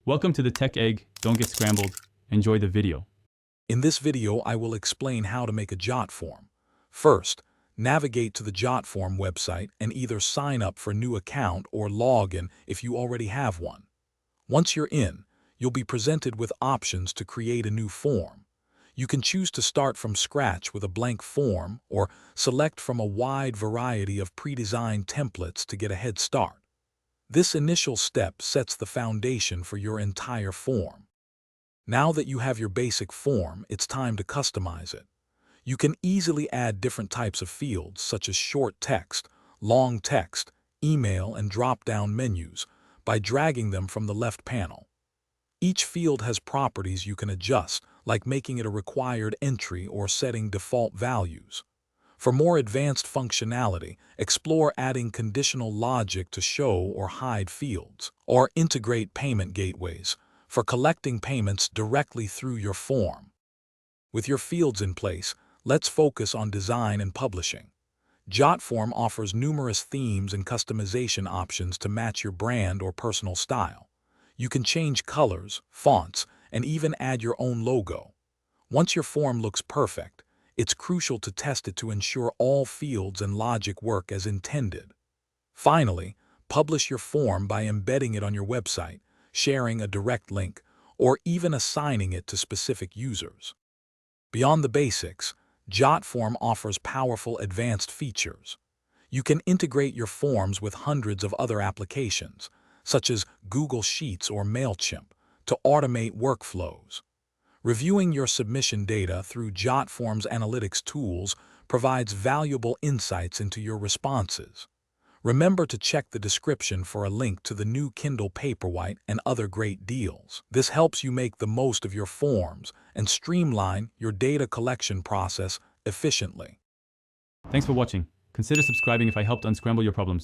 Welcome to the Tech Egg. Don't get scrambled. Enjoy the video. In this video, I will explain how to make a JotForm. First, navigate to the JotForm website and either sign up for a new account or log in if you already have one. Once you're in, you'll be presented with options to create a new form. You can choose to start from scratch with a blank form or select from a wide variety of pre-designed templates to get a head start. This initial step sets the foundation for your entire form. Now that you have your basic form, it's time to customize it. You can easily add different types of fields such as short text, long text, email, and drop-down menus by dragging them from the left panel. Each field has properties you can adjust, like making it a required entry or setting default values. For more advanced functionality, explore adding conditional logic to show or hide fields, or integrate payment gateways for collecting payments directly through your form. With your fields in place, let's focus on design and publishing. JotForm offers numerous themes and customization options to match your brand or personal style. You can change colors, fonts, and even add your own logo. Once your form looks perfect, it's crucial to test it to ensure all fields and logic work as intended. Finally, publish your form by embedding it on your website, sharing a direct link, or even assigning it to specific users. Beyond the basics, JotForm offers powerful advanced features. You can integrate your forms with hundreds of other applications, such as Google Sheets or MailChimp, to automate workflows. Reviewing your submission data through JotForm's analytics tools provides valuable insights into your responses. Remember to check the description for a link to the new Kindle Paperwhite and other great deals. This helps you make the most of your forms and streamline your data collection process efficiently. Thanks for watching. Consider subscribing if I helped unscramble your problems.